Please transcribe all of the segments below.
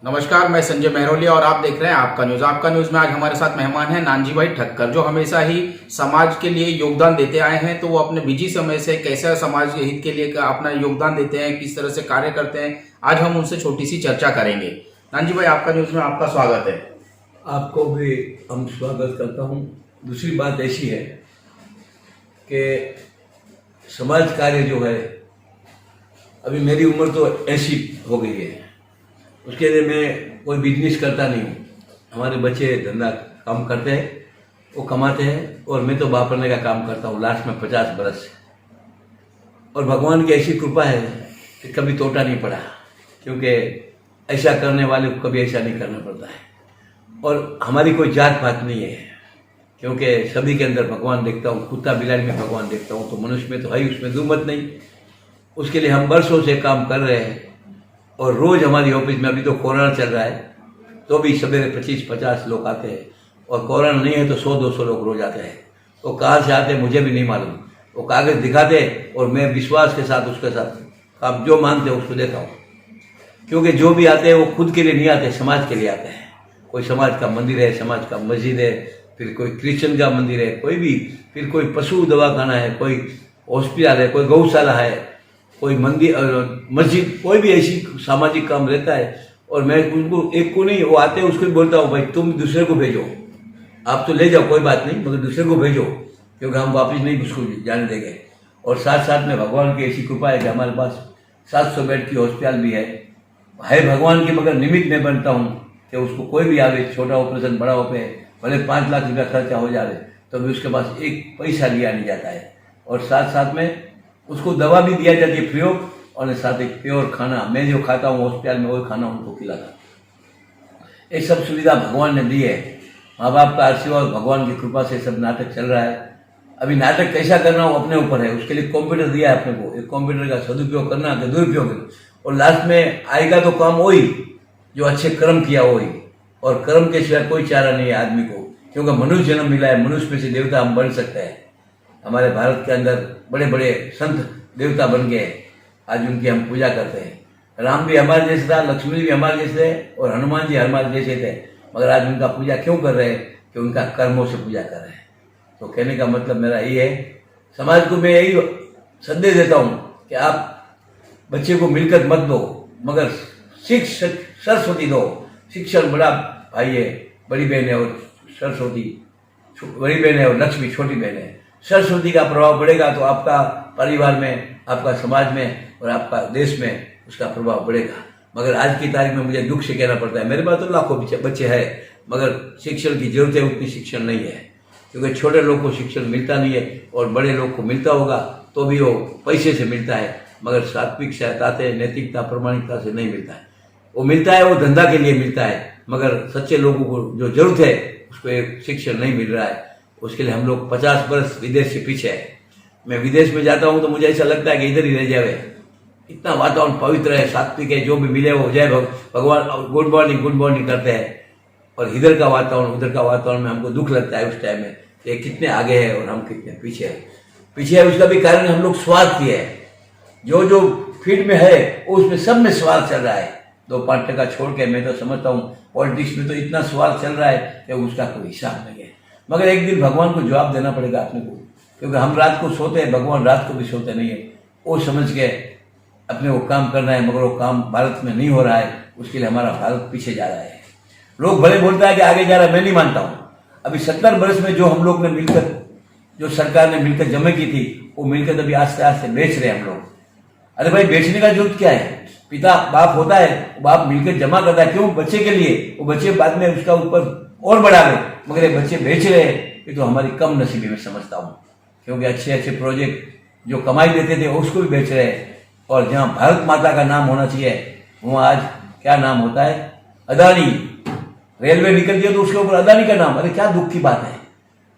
नमस्कार, मैं संजय महरोलिया और आप देख रहे हैं आपका न्यूज में आज हमारे साथ मेहमान हैं नानजी भाई ठक्कर, जो हमेशा ही समाज के लिए योगदान देते आए हैं। तो वो अपने बिजी समय से कैसे समाज के हित के लिए अपना योगदान देते हैं, किस तरह से कार्य करते हैं, आज हम उनसे छोटी सी चर्चा करेंगे। नानजी भाई, आपका न्यूज में आपका स्वागत है। आपको भी हम स्वागत करता हूँ। दूसरी बात ऐसी है कि समाज कार्य जो है, अभी मेरी उम्र तो 80 हो गई है, उसके लिए मैं कोई बिजनेस करता नहीं हूँ। हमारे बच्चे धंधा काम करते हैं, वो कमाते हैं, और मैं तो वापरने का काम करता हूँ लास्ट में 50 बरस से। और भगवान की ऐसी कृपा है कि कभी टोटा नहीं पड़ा, क्योंकि ऐसा करने वाले को कभी ऐसा नहीं करना पड़ता है। और हमारी कोई जात पात नहीं है, क्योंकि सभी के अंदर भगवान देखता हूँ। कुत्ता बिलाड़ी में भगवान देखता हूँ, तो मनुष्य में तो है ही, उसमें दुमत नहीं। उसके लिए हम वर्षों से काम कर रहे हैं। और रोज हमारी ऑफिस में, अभी तो कोरोना चल रहा है, तो भी सवेरे 25-50 लोग आते हैं, और कोरोना नहीं है तो 100-200 लोग रोज आते हैं। तो कहाँ से आते हैं मुझे भी नहीं मालूम। वो कागज दिखाते और मैं विश्वास के साथ उसके साथ आप जो मानते हो उसको देता हूँ, क्योंकि जो भी आते हैं वो खुद के लिए नहीं आते, समाज के लिए आते हैं। कोई समाज का मंदिर है, समाज का मस्जिद है, फिर कोई क्रिश्चियन का मंदिर है, कोई भी, फिर कोई पशु दवाखाना है, कोई हॉस्पिटल है, कोई गौशाला है, कोई मंदिर मस्जिद, कोई भी ऐसी सामाजिक काम रहता है। और मैं उनको एक को नहीं, वो आते हैं उसको भी बोलता हूँ, भाई तुम दूसरे को भेजो, आप तो ले जाओ कोई बात नहीं, मगर दूसरे को भेजो, क्योंकि हम वापस नहीं उसको जाने देंगे। और साथ साथ में भगवान की ऐसी कृपा है कि हमारे पास 700 बेड की हॉस्पिटल भी है भगवान की, मगर निमित्त में बनता हूँ कि उसको कोई भी आवे, छोटा ऑपरेशन बड़ा ऑपरेशन, भले 5 लाख रुपया खर्चा हो जाए, तो भी उसके पास एक पैसा लिया नहीं जाता है। और साथ साथ में उसको दवा भी दिया जाती है फ्री ऑफ, और साथ एक प्योर खाना, मैं जो खाता हूँ हॉस्पिटल में वही खाना उनको खिलाता। ये सब सुविधा भगवान ने दी है। माँ बाप का आशीर्वाद, भगवान की कृपा से सब नाटक चल रहा है। अभी नाटक कैसा करना हो अपने ऊपर है, उसके लिए कंप्यूटर दिया है अपने को, एक कंप्यूटर का सदुपयोग करना कि दुरुपयोग, और लास्ट में आएगा तो काम वही जो अच्छे कर्म किया वही। और कर्म के सिवाय कोई चारा नहीं है आदमी को, क्योंकि मनुष्य जन्म मिला है, मनुष्य में से देवता हम बन सकते हैं। हमारे भारत के अंदर बड़े बड़े संत देवता बन गए, आज उनकी हम पूजा करते हैं। राम भी हमारे जैसे था, लक्ष्मण भी हमारे जैसे थे, और हनुमान जी हमारे जैसे थे, मगर आज उनका पूजा क्यों कर रहे हैं? कि उनका कर्मों से पूजा कर रहे हैं। तो कहने का मतलब मेरा ये है, समाज को मैं यही संदेश देता हूँ कि आप बच्चे को मिलकर मत दो, मगर शिक्षक सरस्वती दो। शिक्षण बड़ा भाई है, बड़ी बहन है, और सरस्वती बड़ी बहन है, और लक्ष्मी छोटी बहन है। सरस्वती का प्रभाव बढ़ेगा तो आपका परिवार में, आपका समाज में, और आपका देश में उसका प्रभाव बढ़ेगा। मगर आज की तारीख में मुझे दुख से कहना पड़ता है, मेरे पास तो लाखों बच्चे हैं, मगर शिक्षण की जरूरत है, उतनी शिक्षण नहीं है, क्योंकि छोटे लोग को शिक्षण मिलता नहीं है, और बड़े लोग को मिलता होगा तो भी वो पैसे से मिलता है, मगर सात्विक सहायता, नैतिकता, प्रामाणिकता से नहीं मिलता है। वो मिलता है, वो धंधा के लिए मिलता है, मगर सच्चे लोगों को जो जरूरत है उसको एक शिक्षण नहीं मिल रहा है। उसके लिए हम लोग 50 वर्ष विदेश से पीछे है। मैं विदेश में जाता हूँ तो मुझे ऐसा लगता है कि इधर ही रह जावे, इतना वातावरण पवित्र है, सात्विक है, जो भी मिले वो जय भगवान, गुड मॉर्निंग करते हैं। और इधर का वातावरण, उधर का वातावरण में हमको दुख लगता है उस टाइम में कि कितने आगे है और हम कितने पीछे है। उसका भी कारण हम लोग स्वार्थ किए है। जो फील्ड में है उसमें सब में स्वार्थ चल रहा है। 2-5% छोड़ के मैं तो समझता हूँ पॉलिटिक्स में तो इतना स्वार्थ चल रहा है कि उसका कोई हिसाब नहीं है। मगर एक दिन भगवान को जवाब देना पड़ेगा अपने को, क्योंकि हम रात को सोते हैं, भगवान रात को भी सोते नहीं है। वो समझ के अपने को काम करना है, मगर वो काम भारत में नहीं हो रहा है, उसके लिए हमारा भारत पीछे जा रहा है। लोग भले बोलता है कि आगे जा रहा है, मैं नहीं मानता हूँ। अभी 70 वर्ष में जो हम लोग ने मिलकर, जो सरकार ने मिलकर जमा की थी, वो मिलकर अभी आस्ते आस्ते बेच रहे हैं हम लोग। अरे भाई, बेचने का जरूरत क्या है? पिता बाप होता है, बाप मिलकर जमा करता है, क्यों? बच्चे के लिए। वो बच्चे बाद में उसका ऊपर और बढ़ा रहे, मगर ये बच्चे बेच रहे हैं, ये तो हमारी कम नसीबी में समझता हूँ, क्योंकि अच्छे अच्छे प्रोजेक्ट जो कमाई देते थे उसको भी बेच रहे हैं। और जहाँ भारत माता का नाम होना चाहिए वहाँ आज क्या नाम होता है? अदानी। रेलवे निकल गया तो उसके ऊपर अदानी का नाम। अरे क्या दुख की बात है,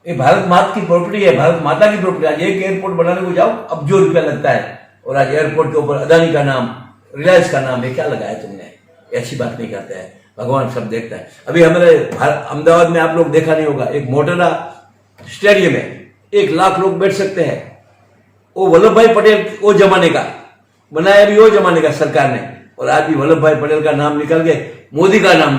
ये भारत माता की प्रॉपर्टी है, भारत माता की प्रॉपर्टी। आज एक एयरपोर्ट बनाने को जाओ अब्जों रुपया लगता है, और आज एयरपोर्ट के ऊपर अदानी का नाम, रिलायंस का नाम है। क्या लगाया तुमने? ऐसी बात नहीं करते हैं, भगवान सब देखता है। अभी हमारे अहमदाबाद में आप लोग देखा नहीं होगा, एक मोटेरा स्टेडियम है, 1 लाख लोग बैठ सकते हैं। वो वल्लभ भाई पटेल वो जमाने का बनाया, भी वो जमाने का सरकार ने, और आज भी वल्लभ भाई पटेल का नाम निकल के मोदी का नाम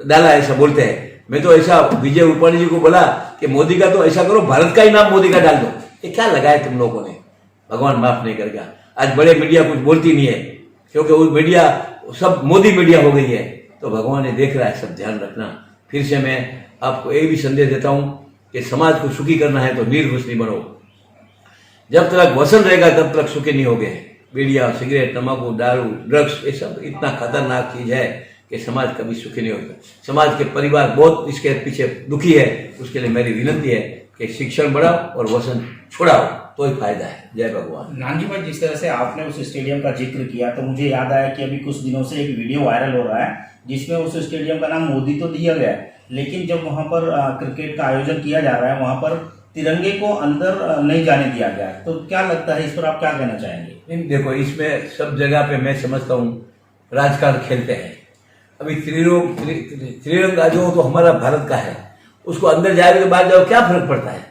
डाला ऐसा बोलते हैं। मैं तो ऐसा विजय रूपाणी जी को बोला कि मोदी का तो ऐसा करो, भारत का ही नाम मोदी का डाल दो। ये क्या लगाया तुम लोगों ने, भगवान माफ नहीं करेगा। आज बड़े मीडिया कुछ बोलती नहीं है, क्योंकि वो मीडिया सब मोदी मीडिया हो गई है। तो भगवान ये देख रहा है, सब ध्यान रखना। फिर से मैं आपको ये भी संदेश देता हूं कि समाज को सुखी करना है तो निर्घुष नहीं बनो। जब तक वसन रहेगा तब तक सुखी नहीं होगे। बीड़िया, सिगरेट, तंबाकू, दारू, ड्रग्स, ये सब इतना खतरनाक चीज है कि समाज कभी सुखी नहीं होगा। समाज के परिवार बहुत इसके पीछे दुखी है। उसके लिए मेरी विनती है कि शिक्षण बढ़ाओ और वसन छुड़ाओ, तो ही फायदा है। जय भगवान। नानजी भाई, जिस तरह से आपने उस स्टेडियम का जिक्र किया तो मुझे याद आया कि अभी कुछ दिनों से एक वीडियो वायरल हो रहा है जिसमें उस स्टेडियम का नाम मोदी तो दिया गया है, लेकिन जब वहां पर क्रिकेट का आयोजन किया जा रहा है वहां पर तिरंगे को अंदर नहीं जाने दिया गया। तो क्या लगता है, इस पर आप क्या कहना चाहेंगे? देखो, इसमें सब जगह पे मैं समझता हूँ राजकारण खेलते हैं। अभी त्रिरंगा जो तो हमारा भारत का है, उसको अंदर जाने के बाद जाओ क्या फर्क पड़ता है,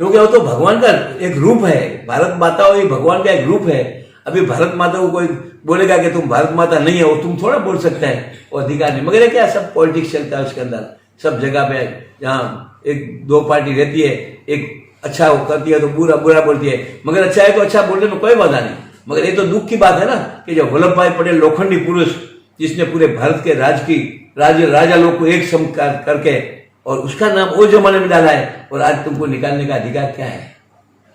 क्योंकि वो तो भगवान का एक रूप है। भारत माता वो भगवान का एक रूप है। अभी भारत माता को कोई बोलेगा कि तुम भारत माता नहीं है, वो तुम थोड़ा बोल सकते हैं, वो अधिकार नहीं। मगर क्या सब पॉलिटिक्स चलता है उसके अंदर, सब जगह पे। जहाँ एक दो पार्टी रहती है, एक अच्छा करती है तो बुरा बोलती है, मगर अच्छा है तो अच्छा बोलने में कोई बाधा नहीं। मगर ये तो दुख की बात है ना कि जब वल्लभ भाई पटेल लोखंडी पुरुष, जिसने पूरे भारत के राजा लोग को एक सम करके और उसका नाम वो जमाने में डाला है, और आज तुमको निकालने का अधिकार क्या है?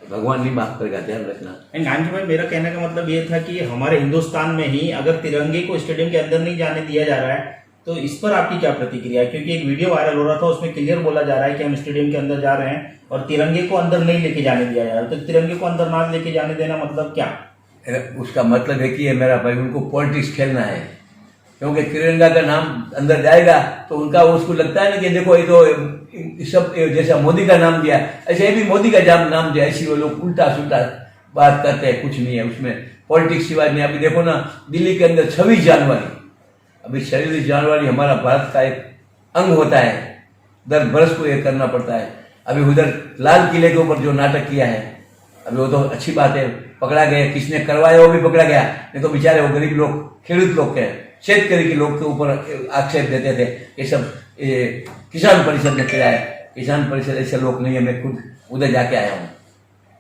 भगवान नहीं माफ करेगा, ध्यान रखना। नानजी भाई, मेरा कहने का मतलब ये था कि हमारे हिंदुस्तान में ही अगर तिरंगे को स्टेडियम के अंदर नहीं जाने दिया जा रहा है तो इस पर आपकी क्या प्रतिक्रिया है? क्योंकि एक वीडियो वायरल हो रहा था, उसमें क्लियर बोला जा रहा है कि हम स्टेडियम के अंदर जा रहे हैं और तिरंगे को अंदर नहीं लेके जाने दिया जा रहा है। तो तिरंगे को अंदर ना लेके जाने देना मतलब क्या? उसका मतलब है कि मेरा भाई, उनको पॉलिटिक्स खेलना है, क्योंकि तिरंगा का नाम अंदर जाएगा तो उनका उसको लगता है ना कि देखो ये तो सब जैसा मोदी का नाम दिया, ऐसे भी मोदी का नाम दिया। ऐसी वो लोग उल्टा सुल्टा बात करते हैं, कुछ नहीं है उसमें पॉलिटिक्स सिवाय नहीं। अभी देखो ना, दिल्ली के अंदर 26 जनवरी, अभी 26 जनवरी हमारा भारत का एक अंग होता है, 10 वर्ष को ये करना पड़ता है। अभी उधर लाल किले के ऊपर जो नाटक किया है, अभी वो तो अच्छी बात है, पकड़ा गया, किसने करवाया वो भी पकड़ा गया। नहीं तो बेचारे वो गरीब लोग, खेडूत लोग के, शेतकरी के लोग के ऊपर आक्षेप देते थे ये सब किसान परिषद ने किया है। किसान परिषद ऐसे लोग नहीं है, मैं खुद उधर जाके आया हूँ।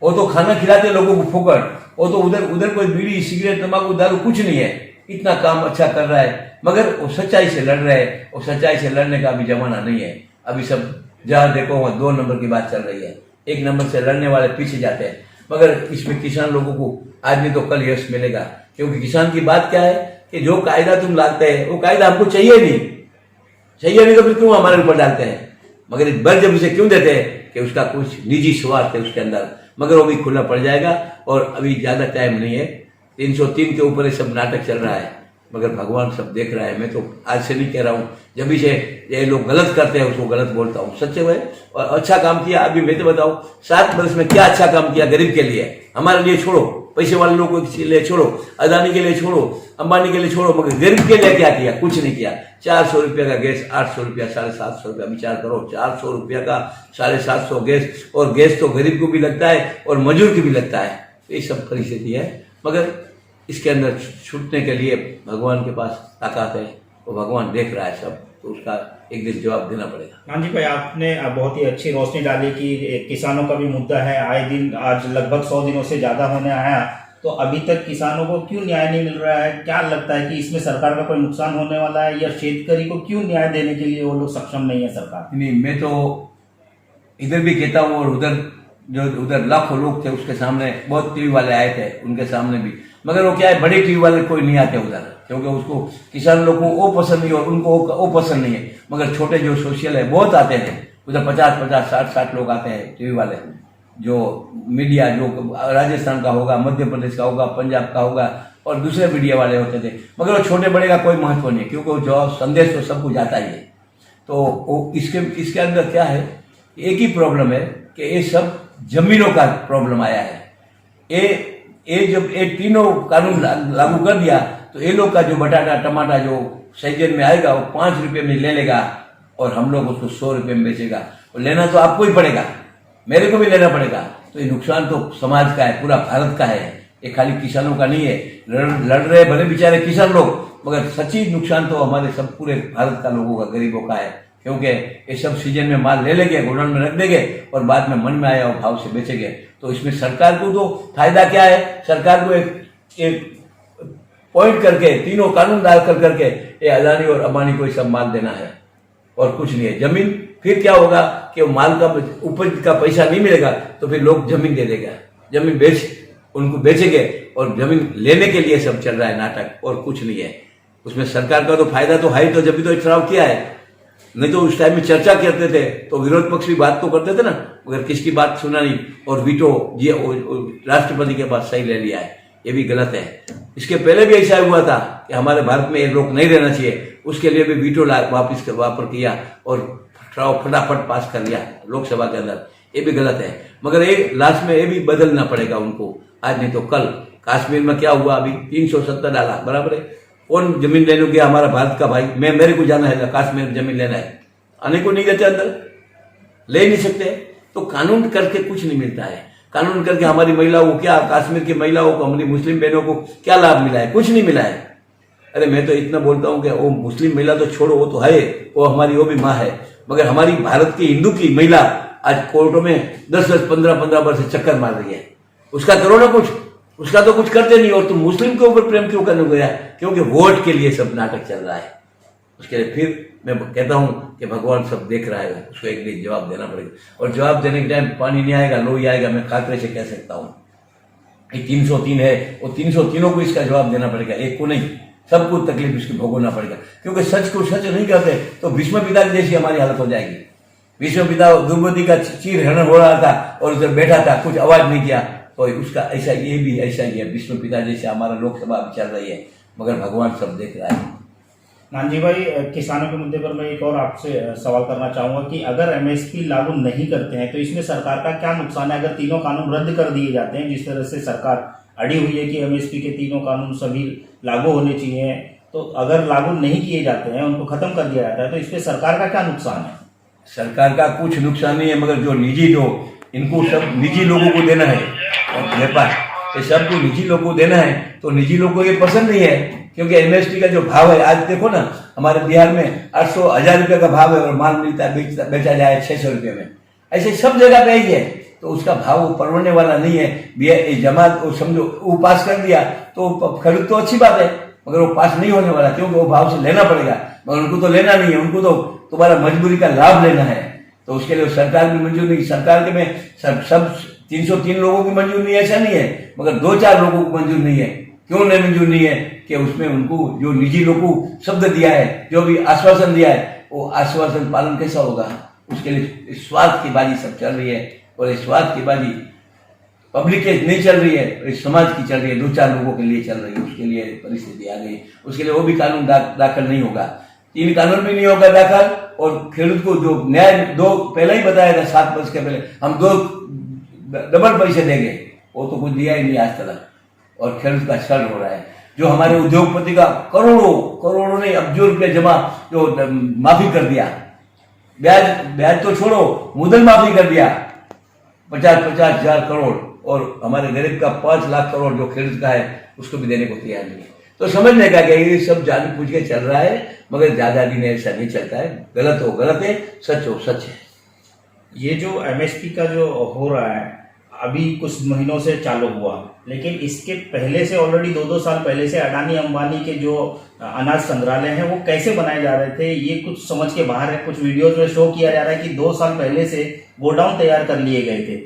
वो तो खाना खिलाते लोगों को फोकट, वो तो उधर कोई बीड़ी, सिगरेट, तंबाकू, दारू कुछ नहीं है। इतना काम अच्छा कर रहा है, मगर वो सच्चाई से लड़ रहे हैं। और सच्चाई से लड़ने का अभी जमाना नहीं है। अभी सब जहाँ देखो वहाँ 2 नंबर की बात चल रही है, 1 नंबर से लड़ने वाले पीछे जाते हैं। मगर इसमें किसान लोगों को आज नहीं तो कल यश मिलेगा, क्योंकि किसान की बात क्या है कि जो कायदा तुम लाते हैं वो कायदा हमको चाहिए नहीं तो फिर क्यों हमारे ऊपर डालते हैं? मगर इस बल जब उसे क्यों देते हैं कि उसका कुछ निजी स्वार्थ है उसके अंदर। मगर वो भी खुला पड़ जाएगा, और अभी ज्यादा टाइम नहीं है। 303 के ऊपर ये सब नाटक चल रहा है, मगर भगवान सब देख रहा है। मैं तो आज से नहीं कह रहा हूँ, जब भी से ये लोग गलत करते हैं उसको गलत बोलता हूँ। सच्चे हुए और अच्छा काम किया। अभी मैं तो बताऊँ 7 वर्ष में क्या अच्छा काम किया गरीब के लिए, हमारे लिए छोड़ो, पैसे वाले लोगों के लिए छोड़ो, अदानी के लिए छोड़ो, अंबानी के लिए छोड़ो, मगर गरीब के लिए क्या किया? कुछ नहीं किया। 400 रुपये का गैस, 800 रुपया, 750 रुपया, विचार करो। 400 रुपया का 750 गैस, और गैस तो गरीब को भी लगता है और मजदूर को भी लगता है। ये सब परिस्थिति है, मगर इसके अंदर छूटने के लिए भगवान के पास ताकत है, वो भगवान देख रहा है सब, तो उसका एक दिन जवाब देना पड़ेगा। नानजी भाई, आपने बहुत ही अच्छी रोशनी डाली कि किसानों का भी मुद्दा है। आए दिन आज लगभग 100 दिनों से ज्यादा होने आया, तो अभी तक किसानों को क्यों न्याय नहीं मिल रहा है? क्या लगता है कि इसमें सरकार का कोई नुकसान होने वाला है, या शेतकरी को क्यों न्याय देने के लिए वो लोग सक्षम नहीं है सरकार? नहीं, मैं तो इधर भी कहता हूँ, और उधर लाखों लोग थे उसके सामने, बहुत टीवी वाले आए थे उनके सामने भी, मगर वो क्या है, बड़े टीवी वाले कोई नहीं आते उधर, क्योंकि उसको किसान लोगों को वो पसंद नहीं और उनको वो पसंद नहीं है। मगर छोटे जो सोशल है बहुत आते थे उधर, 50-50, 60-60 लोग आते हैं टीवी वाले। जो मीडिया जो राजस्थान का होगा, मध्य प्रदेश का होगा, पंजाब का होगा, और दूसरे मीडिया वाले होते थे, मगर वो छोटे बड़े का कोई महत्व नहीं, क्योंकि वो जो संदेश तो सबको जाता ही है। तो इसके अंदर क्या है, एक ही प्रॉब्लम है कि ये सब जमीनों का प्रॉब्लम आया है। ये जब ये तीनों कानून लागू कर दिया तो ये लोग का जो बटाटा, टमाटा जो सीजन में आएगा वो 5 रुपये में ले लेगा, और हम लोग उसको 100 रुपये में बेचेगा। और लेना तो आपको ही पड़ेगा, मेरे को भी लेना पड़ेगा। तो ये नुकसान तो समाज का है, पूरा भारत का है। ये खाली किसानों का नहीं है। लड़ रहे भले बेचारे किसान लोग, मगर सच्ची नुकसान तो हमारे सब पूरे भारत का लोगों का, गरीबों का है। क्योंकि ये सब सीजन में माल ले लेंगे, गोडाउन में रख देंगे और बाद में मन में आया और भाव से बेचेंगे। तो इसमें सरकार को तो फायदा क्या है? सरकार को एक पॉइंट करके तीनों कानून डाल करके ये अदानी और अंबानी को सब माल देना है और कुछ नहीं है। जमीन फिर क्या होगा कि माल का उपज का पैसा नहीं मिलेगा तो फिर लोग जमीन दे देगा, जमीन उनको बेचेंगे और जमीन लेने के लिए सब चल रहा है नाटक और कुछ नहीं है। उसमें सरकार का तो फायदा तो है, तो जब भी तो चुनाव किया है। नहीं तो उस टाइम में चर्चा करते थे तो विरोध पक्ष भी बात तो करते थे ना, मगर किसकी बात सुना नहीं और वीटो ये राष्ट्रपति के पास सही ले लिया है। ये भी गलत है। इसके पहले भी ऐसा हुआ था कि हमारे भारत में ये लोग नहीं रहना चाहिए, उसके लिए भी वीटो वापस किया और फटाफट पास कर लिया लोकसभा के अंदर। ये भी गलत है, मगर ये लास्ट में ये भी बदलना पड़ेगा उनको, आज नहीं तो कल। कश्मीर में क्या हुआ, अभी 370 डाला, बराबर है। कौन जमीन लेने गया? हमारा भारत का भाई। मेरे को जाना है कश्मीर में जमीन लेना है, आने को नहीं देते, अंदर ले नहीं सकते। तो कानून करके कुछ नहीं मिलता है। कानून करके हमारी महिलाओं को क्या, कश्मीर की महिलाओं को, हमारी मुस्लिम बहनों को क्या लाभ मिला है? कुछ नहीं मिला है। अरे मैं तो इतना बोलता हूं कि वो मुस्लिम महिला तो छोड़ो, वो तो है, वो हमारी वो भी माँ है, मगर हमारी भारत की हिंदू की महिला आज कोर्टों में 10-10, 15-15 वर्ष से चक्कर मार रही है। उसका करो ना कुछ, उसका तो कुछ करते नहीं। और तुम मुस्लिम के ऊपर प्रेम क्यों करने गया? क्योंकि वोट के लिए सब नाटक चल रहा है। उसके लिए फिर मैं कहता हूं कि भगवान सब देख रहा है, उसको एक दिन जवाब देना पड़ेगा। और जवाब देने के टाइम पानी नहीं आएगा, लोही आएगा, मैं खातरे से कह सकता हूं। 303 है, वो 303 को इसका जवाब देना पड़ेगा, एक को नहीं, सबको तकलीफ इसकी भोगना पड़ेगा। क्योंकि सच को सच नहीं करते तो भीष्म पिता जैसी हमारी हालत हो जाएगी। भीष्म पिता द्रौपदी का चीर हरण हो रहा था और उधर बैठा था, कुछ आवाज नहीं किया, तो उसका ऐसा ये भी ऐसा ही है। भीष्म पिता जैसे हमारा लोकसभा चल रही है, मगर भगवान सब देख रहा है। नानजी भाई, किसानों के मुद्दे पर मैं एक और आपसे सवाल करना चाहूंगा कि अगर एमएसपी लागू नहीं करते हैं तो इसमें सरकार का क्या नुकसान है? अगर तीनों कानून रद्द कर दिए जाते हैं, जिस तरह से सरकार अड़ी हुई है कि एमएसपी के तीनों कानून सभी लागू होने चाहिए, तो अगर लागू नहीं किए जाते हैं, उनको खत्म कर दिया जाता है, तो इसमें सरकार का क्या नुकसान है? सरकार का कुछ नुकसान नहीं है, मगर जो निजी लोग, इनको सब निजी लोगों को देना है और व्यापार, ये सबको निजी लोगों को देना है। तो निजी लोगों को ये पसंद नहीं है, क्योंकि एमएसपी का जो भाव है, आज देखो ना हमारे बिहार में 800-1000 रुपये का भाव है और माल मिलता है, बेचा जाए 600 रुपये में। ऐसे सब जगह पे ही है, तो उसका भाव परवड़ने वाला नहीं है। जमात समझो वो पास कर दिया तो खरीद तो अच्छी बात है, मगर वो पास नहीं होने वाला, क्योंकि वो भाव से लेना पड़ेगा। मगर उनको तो लेना नहीं है, उनको तो तुम्हारा मजबूरी का लाभ लेना है। तो उसके लिए सरकार की मंजूर नहीं, सरकार के में सब 303 लोगों की मंजूर नहीं है, ऐसा नहीं है, मगर 2-4 लोगों को मंजूर नहीं है। क्यों नहीं मंजूर नहीं है? कि उसमें उनको जो निजी लोगों को शब्द दिया है, जो भी आश्वासन दिया है, वो आश्वासन पालन कैसा होगा? उसके लिए स्वार्थ की बाजी सब चल रही है, और इस स्वार्थ की बाजी पब्लिक के नहीं चल रही है, इस समाज की चल रही है, 2-4 लोगों के लिए चल रही है। उसके लिए परिस्थिति आ गई, उसके लिए वो भी कानून दाखिल नहीं होगा, 3 कानून भी नहीं होगा दाखिल। और खेडूत को जो न्याय पहले ही बताया था 7 वर्ष के पहले, हम 2 डबल पैसे देंगे, वो तो कुछ दिया ही नहीं आज तक, और खेडूत का शर्ट हो रहा है। जो हमारे उद्योगपति का करोड़ों नहीं अब्जों रुपये जमा जो माफी कर दिया, ब्याज तो छोड़ो, मुद्दल माफी कर दिया 50-50 हजार करोड़, और हमारे गरीब का 5 लाख करोड़ जो खेडूत का है उसको भी देने को तैयार नहीं है। तो समझने का कि ये सब जान पूछ के चल रहा है, मगर ज्यादा दिन ऐसा नहीं चलता है। गलत हो गलत है, सच हो सच है। ये जो एमएसपी का जो हो रहा है अभी कुछ महीनों से चालू हुआ, लेकिन इसके पहले से ऑलरेडी 2-2 साल पहले से अडानी अंबानी के जो अनाज संग्रहालय हैं वो कैसे बनाए जा रहे थे, ये कुछ समझ के बाहर है। कुछ वीडियोज में शो किया जा रहा है कि 2 साल पहले से गोडाउन तैयार कर लिए गए थे।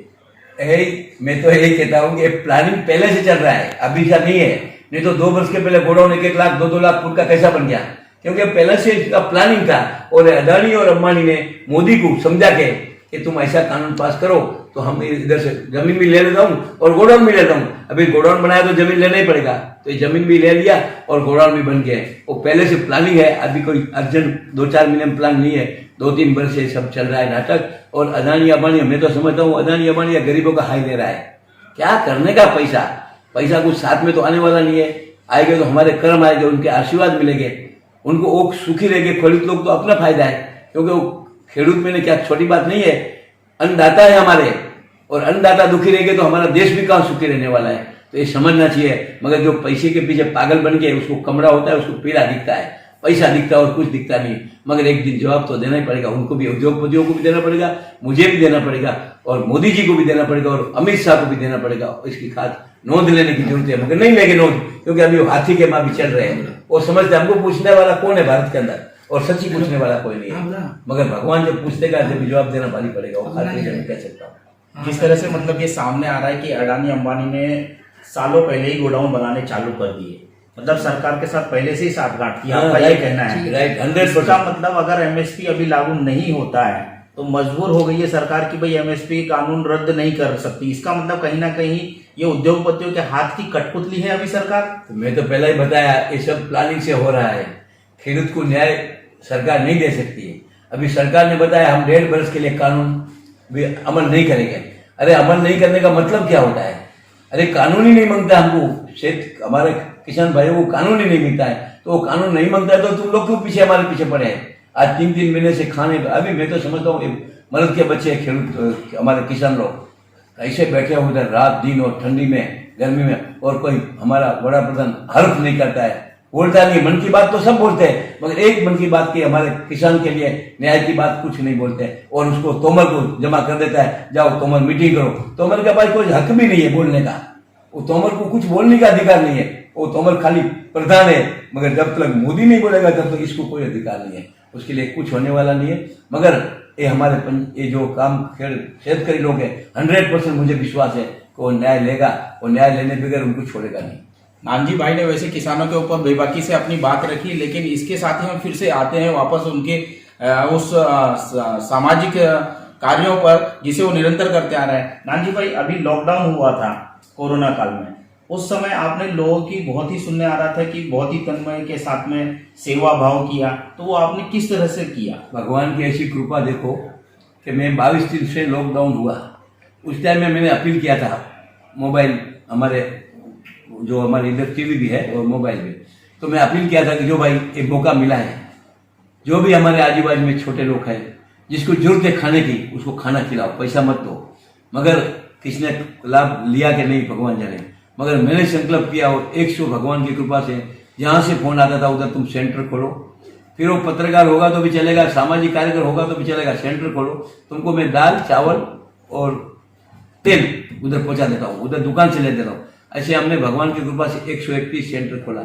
मैं तो यही कहता हूँ कि प्लानिंग पहले से चल रहा है, अभी का नहीं है। नहीं तो 2 वर्ष के पहले गोडाउन 1-1 लाख 2-2 लाख फुट का कैसा बन गया? क्योंकि पहले से इसका प्लानिंग था, और अडानी और अंबानी ने मोदी को समझा के कि तुम ऐसा कानून पास करो तो हम इधर से जमीन भी ले लेता हूँ और गोडाउन भी लेता हूँ। अभी गोडाउन बनाया तो जमीन लेना ही पड़ेगा, तो ये जमीन भी ले लिया और गोडाउन भी बन गया। वो पहले से प्लानिंग है, अभी कोई अर्जेंट 2-4 महीने प्लान नहीं है, 2-3 वर्ष से सब चल रहा है नाटक। और अडानी अंबानी, मैं तो समझता हूँ अडानी अंबानी गरीबों का हाई ले रहा है। क्या करने का पैसा कुछ साथ में तो आने वाला नहीं है। आएंगे तो हमारे कर्म आएंगे, उनके आशीर्वाद मिलेंगे, उनको वो सुखी रहेंगे। खेडूत लोग तो अपना फायदा है, क्योंकि वो खेडूत में क्या छोटी बात नहीं है, अन्नदाता है हमारे, और अन्नदाता दुखी रहेंगे तो हमारा देश भी कहाँ सुखी रहने वाला है। तो ये समझना चाहिए। मगर जो पैसे के पीछे पागल बन के उसको कमरा होता है, उसको पीला दिखता है, पैसा दिखता है और कुछ दिखता नहीं। मगर एक दिन जवाब तो देना ही पड़ेगा, उनको भी, उद्योगपतियों को भी देना पड़ेगा, मुझे भी देना पड़ेगा और मोदी जी को भी देना पड़ेगा और अमित शाह को भी देना पड़ेगा। इसकी खास नोंद लेने की जरूरत है, मगर नहीं लेंगे नोंद, क्योंकि अभी हाथी के माँ भी चल रहे हैं और समझते हमको पूछने वाला कौन है भारत के अंदर, और सच्ची पूछने वाला कोई नहीं है। मगर भगवान जब पूछतेगा जब जवाब देना भारी पड़ेगा, वो खातिर मैं कह सकता हूँ। जिस तरह से मतलब ये सामने आ रहा है कि अडानी अंबानी ने सालों पहले ही गोडाउन बनाने चालू कर दिए, मतलब सरकार के साथ पहले से ही साठगांठ किया, आपका ये कहना है। राइट, 100%। इसका मतलब अगर एमएसपी अभी लागू नहीं होता है तो मजबूर हो गई है सरकार कि भाई एमएसपी कानून रद्द नहीं कर सकती। इसका मतलब कहीं ना कहीं ये उद्योगपतियों के हाथ की कठपुतली है अभी सरकार। तो मैं तो पहले ही बताया, ये सब प्लानिंग से हो रहा है। खेडूत को न्याय सरकार नहीं दे सकती है। अभी सरकार ने बताया हम 1.5 वर्ष के लिए कानून भी अमल नहीं करेंगे। अरे अमल नहीं करने का मतलब क्या होता है? अरे कानून ही नहीं मांगता हमको, हमारे किसान भाइयों को कानून ही नहीं मिलता है, तो वो कानून नहीं मांगता है तो तुम लोग क्यों पीछे हमारे पीछे पड़े हैं? आज 3-3 महीने से खाने, अभी मैं तो समझता हूँ मर्द के बच्चे खेडूत हमारे किसान लोग ऐसे बैठे हुए उधर रात दिन और ठंडी में गर्मी में, और कोई हमारा बड़ा प्रधान हर्फ नहीं करता है, बोलता नहीं। मन की बात तो सब बोलते हैं, मगर एक मन की बात की हमारे किसान के लिए न्याय की बात कुछ नहीं बोलते हैं। और उसको तोमर को जमा कर देता है, जाओ तोमर मीटिंग करो। तोमर के पास कोई हक भी नहीं है बोलने का, वो तोमर को कुछ बोलने का अधिकार नहीं है। वो तोमर खाली प्रधान है, मगर जब तक मोदी नहीं बोलेगा तब तक इसको कोई अधिकार नहीं है, उसके लिए कुछ होने वाला नहीं है। मगर ये हमारे ये जो काम शेतकरी लोग हैं 100% मुझे विश्वास है कि वो न्याय लेगा, और न्याय लेने बगैर उनको छोड़ेगा नहीं। नानजी भाई ने वैसे किसानों के ऊपर बेबाकी से अपनी बात रखी, लेकिन इसके साथ ही हम फिर से आते हैं वापस उनके उस सामाजिक कार्यों पर जिसे वो निरंतर करते आ रहे हैं। नानजी भाई, अभी लॉकडाउन हुआ था कोरोना काल में, उस समय आपने लोगों की बहुत ही सुनने आ रहा था कि बहुत ही तन्मय के साथ में सेवा भाव किया, तो वो आपने किस तरह से किया? भगवान की ऐसी कृपा देखो कि मैं 22 दिन से लॉकडाउन हुआ, उस टाइम में मैंने अपील किया था मोबाइल, हमारे जो हमारे इधर टीवी भी है और मोबाइल भी, तो मैं अपील किया था कि जो भाई एक मौका मिला है, जो भी हमारे आजू बाजू में छोटे लोग हैं जिसको जरूरत है खाने की, उसको खाना खिलाओ, पैसा मत दो। मगर किसने लाभ लिया कि नहीं भगवान जाने, मगर मैंने संकल्प किया और 100 भगवान की कृपा से जहाँ से फोन आता था उधर तुम सेंटर खोलो, फिर वो पत्रकार होगा तो भी चलेगा, सामाजिक कार्यकर होगा तो भी चलेगा, सेंटर खोलो, तुमको मैं दाल चावल और तेल उधर पहुंचा देता हूँ, उधर दुकान से ले देता हूँ। ऐसे हमने भगवान की कृपा से 131 सेंटर खोला,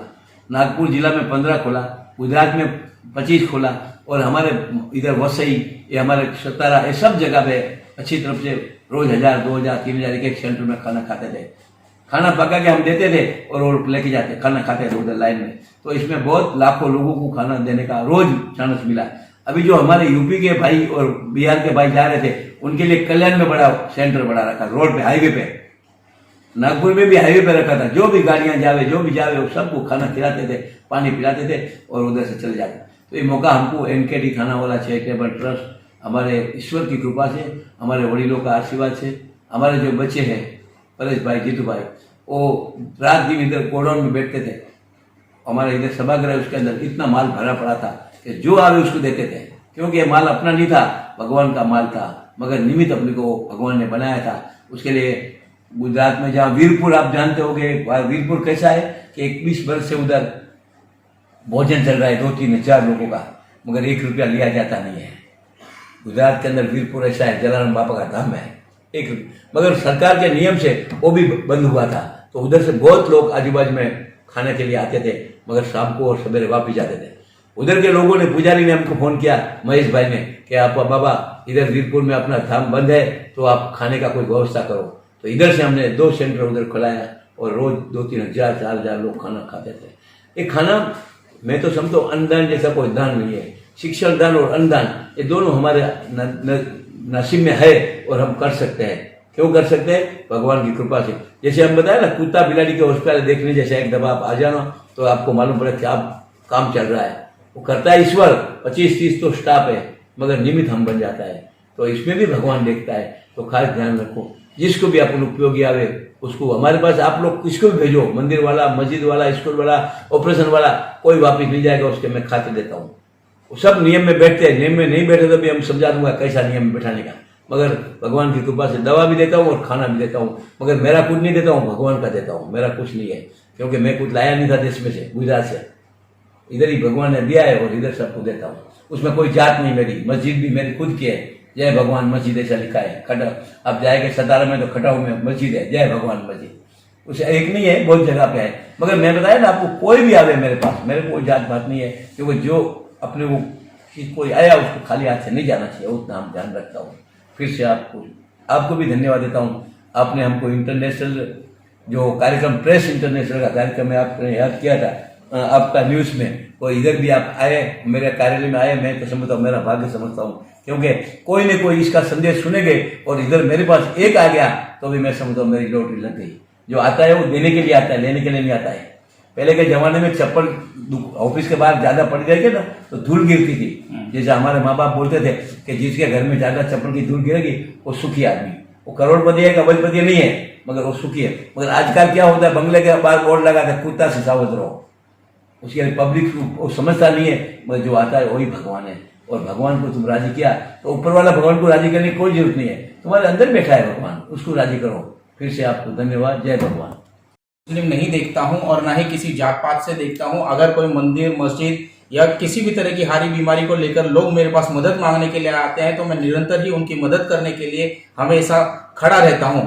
नागपुर जिला में 15 खोला, गुजरात में 25 खोला, और हमारे इधर वसई, ये हमारे सतारा, ये सब जगह पे अच्छी तरफ से रोज 1000, 2000, 3000 एक सेंटर में खाना खाते थे। खाना पका के हम देते थे और वो लेके जाते, खाना खाते थे उधर लाइन में। तो इसमें बहुत लाखों लोगों को खाना देने का रोज चांस मिला। अभी जो हमारे यूपी के भाई और बिहार के भाई जा रहे थे, उनके लिए कल्याण में बड़ा सेंटर बड़ा रखा, रोड पे, हाईवे पे, नागपुर में भी हाईवे पे रखा था। जो भी गाड़ियां जावे, जो भी जावे, वो सबको खाना खिलाते थे, पानी पिलाते थे और उधर से चले जाते। तो ये मौका हमको एनकेटी थाना वाला चैरिटेबल ट्रस्ट, हमारे ईश्वर की कृपा से, हमारे वडीलों का आशीर्वाद से, हमारे जो बच्चे हैं परेश भाई, जीतू भाई, वो रात दिन इधर गोडाउन में बैठते थे। हमारे इधर सभागृह, उसके अंदर इतना माल भरा पड़ा था कि जो आवे उसको देते थे, क्योंकि ये माल अपना नहीं था, भगवान का माल था, मगर निमित्त अपने को भगवान ने बनाया था। उसके लिए गुजरात में जहाँ वीरपुर, आप जानते होंगे वीरपुर कैसा है कि 21 वर्ष से उधर भोजन चल रहा है 2-3 हजार लोगों का, मगर 1 रुपया लिया जाता नहीं है। गुजरात के अंदर वीरपुर ऐसा है, जलाराम बापा का धाम है, 1 रुपया, मगर सरकार के नियम से वो भी बंद हुआ था। तो उधर से बहुत लोग आजू बाजू में खाने के लिए आते थे, मगर शाम को और सवेरे वापिस जाते थे। उधर के लोगों ने, पुजारी ने हमको फोन किया, महेश भाई ने, कि आप बाबा इधर वीरपुर में अपना धाम बंद है, तो आप खाने का कोई व्यवस्था करो। तो इधर से हमने 2 सेंटर उधर खुलाया और रोज 2-3 हजार 4 हजार लोग खाना खाते थे। ये खाना मैं तो समझता हूँ अन्नदान जैसा कोई दान नहीं है। शिक्षण दान और अन्नदान, ये दोनों हमारे नसीब में है और हम कर सकते हैं। क्यों कर सकते हैं? भगवान की कृपा से। जैसे हम बताए ना, कुत्ता बिलाड़ी के हॉस्पिटल देखने जैसे एक दफा आप आ जाना तो आपको मालूम पड़े क्या काम चल रहा है। वो करता है ईश्वर, 25-30 तो स्टाफ है, मगर निमित्त हम बन जाता है। तो इसमें भी भगवान देखता है। तो खास ध्यान रखो, जिसको भी अपन उपयोगी आवे उसको, हमारे पास आप लोग किसको भी भेजो, मंदिर वाला, मस्जिद वाला, स्कूल वाला, ऑपरेशन वाला, कोई वापिस मिल जाएगा, उसके मैं खाते देता हूँ। वो सब नियम में बैठते हैं, नियम में नहीं बैठे तो भी हम समझा दूंगा कैसा नियम में बैठाने का। मगर भगवान की कृपा से दवा भी देता हूँ और खाना भी देता हूँ, मगर मेरा कुछ नहीं देता हूँ, भगवान का देता हूँ। मेरा कुछ नहीं है, क्योंकि मैं कुछ लाया नहीं था देश में से, गुजरात से। इधर ही भगवान ने दिया है और इधर सबको देता हूँ। उसमें कोई जात नहीं मेरी। मस्जिद भी मेरी खुद की है, जय भगवान मस्जिद ऐसा लिखा है। खटा आप जाएंगे सतारा में तो खटाऊ में मस्जिद है, जय भगवान मस्जिद। उसे एक नहीं है, बहुत जगह पे है। मगर मैं बताया ना आपको, कोई भी आवे मेरे पास, मेरे कोई जात बात नहीं है, क्योंकि जो अपने वो कोई आया उसको खाली हाथ से नहीं जाना चाहिए, उतना हम ध्यान रखता हूँ। फिर से आपको भी धन्यवाद देता हूँ। आपने हमको इंटरनेशनल जो कार्यक्रम, प्रेस इंटरनेशनल का कार्यक्रम है, आपने याद किया था आपका न्यूज़ में, और इधर भी आप आए, मेरे कार्यालय में आए। मैं तो समझता हूँ, मेरा भाग्य समझता हूँ, क्योंकि कोई न कोई इसका संदेश सुनेंगे और इधर मेरे पास एक आ गया तो भी मैं समझता हूँ मेरी लॉटरी लग गई। जो आता है वो देने के लिए आता है, लेने के लिए नहीं आता है। पहले के जमाने में चप्पल ऑफिस के बाहर ज्यादा पड़ जाएगी ना तो धूल गिरती थी। जैसे हमारे माँ बाप बोलते थे कि जिसके घर में ज्यादा चप्पल की धूल गिरेगी वो सुखी आदमी, वो करोड़पति है, करोड़पति नहीं है, मगर वो सुखी है। मगर आजकल क्या होता है, बंगले के बाहर बोर्ड लगा के कुत्ता से सावध रहो, उसके लिए पब्लिक वो समझता नहीं है। मगर जो आता है वही भगवान है, और भगवान को तुम राजी किया तो ऊपर वाला भगवान को राजी करने की कोई जरूरत नहीं है, तुम्हारे अंदर बैठा है भगवान, उसको राजी करो। फिर से आपको धन्यवाद, जय भगवान। मुस्लिम नहीं देखता हूं और ना ही किसी जात पात से देखता हूं। अगर कोई मंदिर, मस्जिद या किसी भी तरह की हारी बीमारी को लेकर लोग मेरे पास मदद मांगने के लिए आते हैं तो मैं निरंतर ही उनकी मदद करने के लिए हमेशा खड़ा रहता हूं।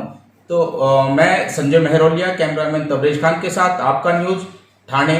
तो मैं संजय मेहरोलिया, कैमरामैन तबरेज खान के साथ, आपका न्यूज, ठाणे।